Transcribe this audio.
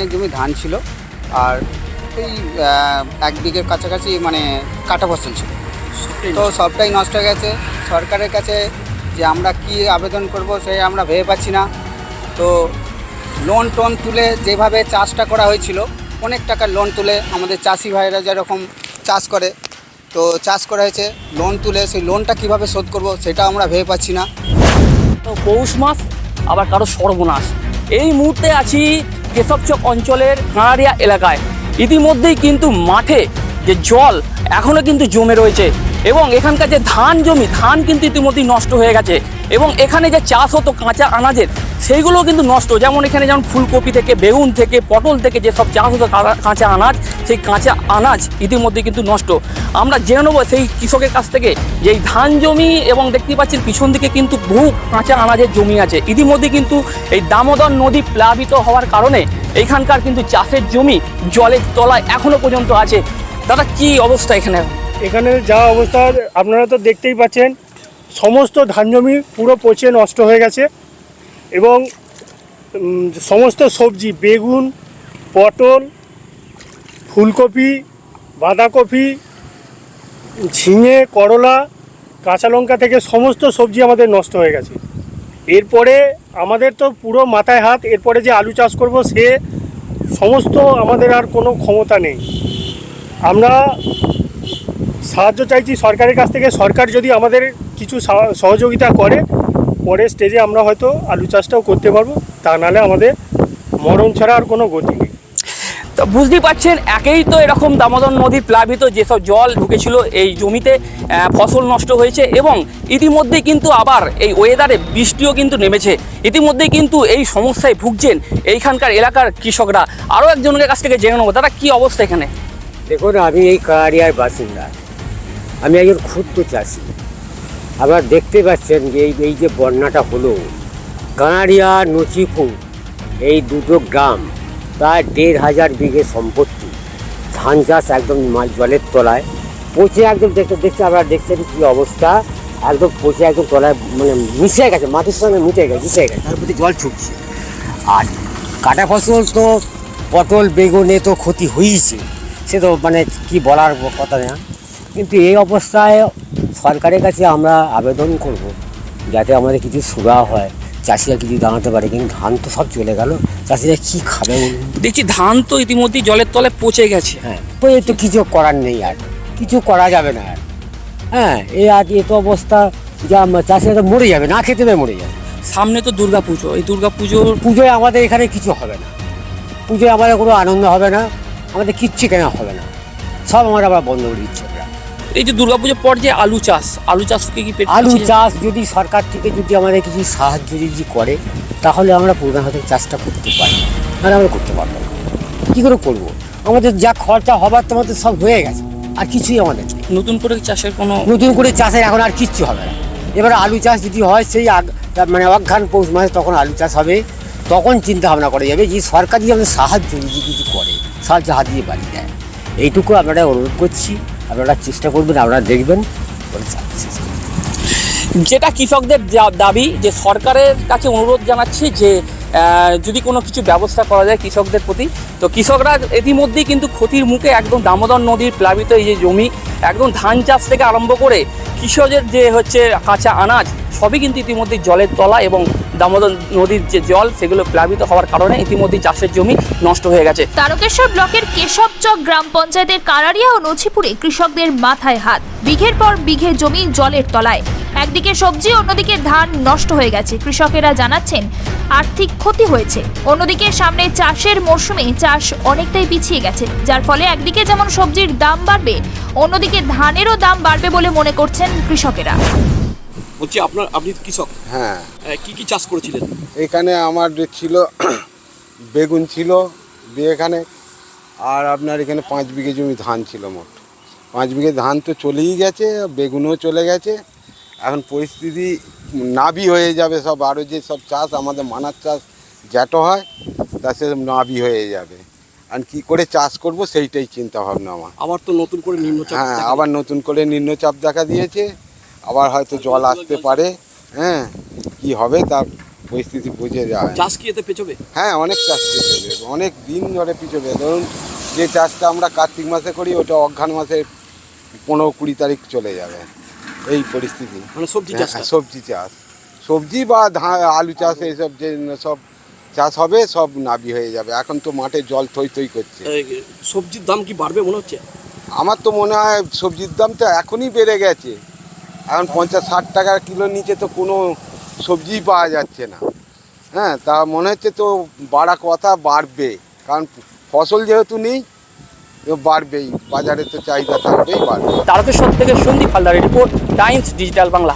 তিনেক জমি ধান ছিল, আর এই 1 বিঘের কাছাকাছি মানে কাটা ফসল ছিল। তো সবটাই নষ্ট হয়ে গেছে। সরকারের কাছে যে আমরা কি আবেদন করব সেই আমরা ভেবে পাচ্ছি না। তো লোন টোন তুলে যেভাবে চাষটা করা হয়েছিল, অনেক টাকার লোন তুলে আমাদের চাষি ভাইরা যেরকম চাষ করে, তো চাষ করা হয়েছে লোন তুলে, সেই লোনটা কিভাবে শোধ করব সেটা আমরা ভেবে পাচ্ছি না। তো পৌষ মাস, আবার কারো সর্বনাশ। এই মুহূর্তে আছি কেশবচক অঞ্চলের কাঁড়ারিয়া এলাকায়। ইতিমধ্যেই কিন্তু মাঠে যে জল এখনও কিন্তু জমে রয়েছে, এবং এখানকার যে ধান জমি, ধান কিন্তু ইতিমধ্যেই নষ্ট হয়ে গেছে, এবং এখানে যে চাষ হতো কাঁচা আনাজের সেইগুলোও কিন্তু নষ্ট। যেমন এখানে যেমন ফুলকপি থেকে, বেগুন থেকে, পটল থেকে যেসব চাষ হতো কাঁচা আনাজ, সেই কাঁচা আনাজ ইতিমধ্যে কিন্তু নষ্ট। আমরা জেনে নেবো সেই কৃষকের কাছ থেকে যে এই ধান জমি, এবং দেখতে পাচ্ছেন পিছন দিকে কিন্তু বহু কাঁচা আনাজের জমি আছে। ইতিমধ্যে কিন্তু এই দামোদর নদী প্লাবিত হওয়ার কারণে এইখানকার কিন্তু চাষের জমি জলের তলায় এখনো পর্যন্ত আছে। দাদা, কি অবস্থা এখানে? এখানে যা অবস্থা আপনারা তো দেখতেই পাচ্ছেন, সমস্ত ধান জমি পুরো পচে নষ্ট হয়ে গেছে, এবং সমস্ত সবজি, বেগুন, পটল, ফুলকপি, বাঁধাকপি, ঝিঙে, করলা, কাঁচা লঙ্কা থেকে সমস্ত সবজি আমাদের নষ্ট হয়ে গেছে। এরপরে আমাদের তো পুরো মাথায় হাত, এরপরে যে আলু চাষ করব সে সমস্ত আমাদের আর কোনো ক্ষমতা নেই। আমরা সাহায্য চাইছি সরকারের কাছ থেকে। সরকার যদি আমাদের কিছু সহযোগিতা করে, পরের স্টেজে আমরা হয়তো আলু চাষটাও করতে পারবো, তা নাহলে আমাদের মরণ ছাড়া আর কোনো গতি নেই। তো বুঝতেই পারছেন, একেই তো এরকম দামোদর নদী প্লাবিত, যেসব জল ঢুকেছিল এই জমিতে, ফসল নষ্ট হয়েছে, এবং ইতিমধ্যেই কিন্তু আবার এই ওয়েদারে বৃষ্টিও কিন্তু নেমেছে। ইতিমধ্যেই কিন্তু এই সমস্যায় ভুগছেন এইখানকার এলাকার কৃষকরা। আরও একজনের কাছ থেকে জেনে নেবো। দাদা, কী অবস্থা এখানে? দেখুন, আমি এই কাঁড়ারিয়ার বাসিন্দা, আমি একজন ক্ষুদ্র চাষি। আবার দেখতে পাচ্ছেন যে এই যে বন্যাটা হলো, কাঁড়ারিয়া, নচিপুর, এই দুটো গ্রাম, প্রায় 1,500 বিঘে সম্পত্তি, ধান চাষ একদম জলের তলায় পচে একদম দেখতে আপনারা দেখছেন কী অবস্থা, একদম পচে একদম তলায় মানে মিশে গেছে, মাটির সঙ্গে মিশে গেছে, তার প্রতি জল ছুটছে। আর কাটা ফসল তো পটল, বেগুনে তো ক্ষতি হয়েছে, সে তো মানে কি বলার কথা না। কিন্তু এই অবস্থায় সরকারের কাছে আমরা আবেদন করব যাতে আমাদের কিছু সুবিধা হয়, চাষিরা কিছু দাঁড়াতে পারে। কিন্তু ধান তো সব চলে গেল, চাষিরা কী খাবে? দেখছি ধান তো ইতিমধ্যেই জলের তলায় পচে গেছে। হ্যাঁ, তো এ তো কিছু করার নেই, আর কিছু করা যাবে না আর। হ্যাঁ, এ তো অবস্থা, যা চাষিরা তো মরে যাবে, না খেতে পেয়ে মরে যাবে। সামনে তো দুর্গাপুজো, এই পুজোয় আমাদের এখানে কিছু হবে না, পুজোয় আমাদের কোনো আনন্দ হবে না, আমাদের কিচ্ছু কেনা হবে না, সব আমরা আবার বন্ধ করে দিচ্ছি। এই যে দুর্গাপুজোর পর যে আলু চাষ কি আলু চাষ যদি সরকার থেকে যদি আমাদের কিছু সাহায্য যদি করে, তাহলে আমরা পুরোনো হাতে চাষটা করতে পারি, আর আমরা করতে পারবো না। কী করে করবো? আমাদের যা খরচা হবার তো আমাদের সব হয়ে গেছে, আর কিছুই আমাদের নেই। নতুন করে চাষের এখন আর কিচ্ছু হবে না। এবার আলু চাষ যদি হয় সেই মানে অঘ্রাণ পৌষ মাসে তখন আলু চাষ হবে, তখন চিন্তা ভাবনা করা যাবে যে সরকার যদি আমাদের সাহায্য যদি কিছু করে, সাহায্য হাত দিয়ে বাড়িয়ে দেয়। এইটুকু আপনারা অনুরোধ করছি, আপনারা চেষ্টা করবেন, আপনারা দেখবেন। যেটা কৃষকদের দাবি, যে সরকারের কাছে অনুরোধ জানাচ্ছি যে যদি কোনো কিছু ব্যবস্থা করা যায় কৃষকদের প্রতি। তো কৃষকরা ইতিমধ্যেই কিন্তু ক্ষতির মুখে, একদম দামোদর নদীর প্লাবিত এই যে জমি, একদম ধান চাষ থেকে আরম্ভ করে কৃষকের যে হচ্ছে কাঁচা আনাজ, সবই কিন্তু ইতিমধ্যে জলের তলা, এবং দামোদর নদীর যে জল সেগুলো প্লাবিত হওয়ার কারণে ইতিমধ্যেই চাষের জমি নষ্ট হয়ে গেছে। তারকেশ্বর ব্লকের কেশবচক গ্রাম পঞ্চায়েতের কাঁড়ারিয়া ও নছিপুরে কৃষকদের মাথায় হাত, বিঘের পর বিঘে জমি জলের তলায়। একদিকে সবজি, অন্যদিকে ধান নষ্ট হয়ে গেছে। কৃষকেরা জানাচ্ছেন আর্থিক ক্ষতি হয়েছে। অন্যদিকে সামনে চাষের মরশুমে চাষ অনেকটাই পিছিয়ে গেছে, যার ফলে একদিকে যেমন সবজির দাম বাড়বে, অন্যদিকে ধানেরও দাম বাড়বে বলে মনে করছেন কৃষকেরা। বলছি, আপনি কৃষক? হ্যাঁ। কি চাষ করেছিলেন? এখানে আমার ছিল বেগুন ছিল এখানে, আর আপনার এখানে 5 বিঘে জমি ধান ছিল মোট। 5 বিঘে ধান তো চলেই গেছে, বেগুনও চলে গেছে। এখন পরিস্থিতি নাবি হয়ে যাবে সব, আরও যে সব চাষ আমাদের মানার চাষ জ্যাটো হয়, তা সে নাবি হয়ে যাবে। আর কী করে চাষ করব সেইটাই চিন্তা ভাবনা আমার। আবার তো নতুন করে নিম্নচাপ। হ্যাঁ, আবার নতুন করে নিম্নচাপ দেখা দিয়েছে, আবার হয়তো জল আসতে পারে। হ্যাঁ, কি হবে তা পরিস্থিতি বুঝে যায়। চাষ কি এতে পেছবে? হ্যাঁ, অনেক চাষ পিছবে, অনেক দিন ধরে পিছবে। ধরুন যে চাষটা আমরা কার্তিক মাসে করি ওটা অঘ্রাণ মাসে 15-20 তারিখ চলে যাবে, এই পরিস্থিতি। মানে সবজি চাষ? হ্যাঁ, সবজি চাষ, সবজি বা আলু চাষ এইসব যে সব চাষ হবে সব নাবি হয়ে যাবে। এখন তো মাঠে জল থই থই করছে। সবজির দাম কি বাড়বে মনে হচ্ছে? আমার তো মনে হয় সবজির দাম তো এখনই বেড়ে গেছে। এখন 50-60 টাকার কিলোর নিচে তো কোনো সবজিই পাওয়া যাচ্ছে না। হ্যাঁ, তা মনে হচ্ছে তো বাড়া কথা বাড়বে, কারণ ফসল যেহেতু নেই তো বাড়বেই, বাজারে তো চাহিদা থাকবেই, বাড়বে। তারকেশ্বর থেকে সন্দীপ হালদারের রিপোর্ট, টাইমস ডিজিটাল বাংলা।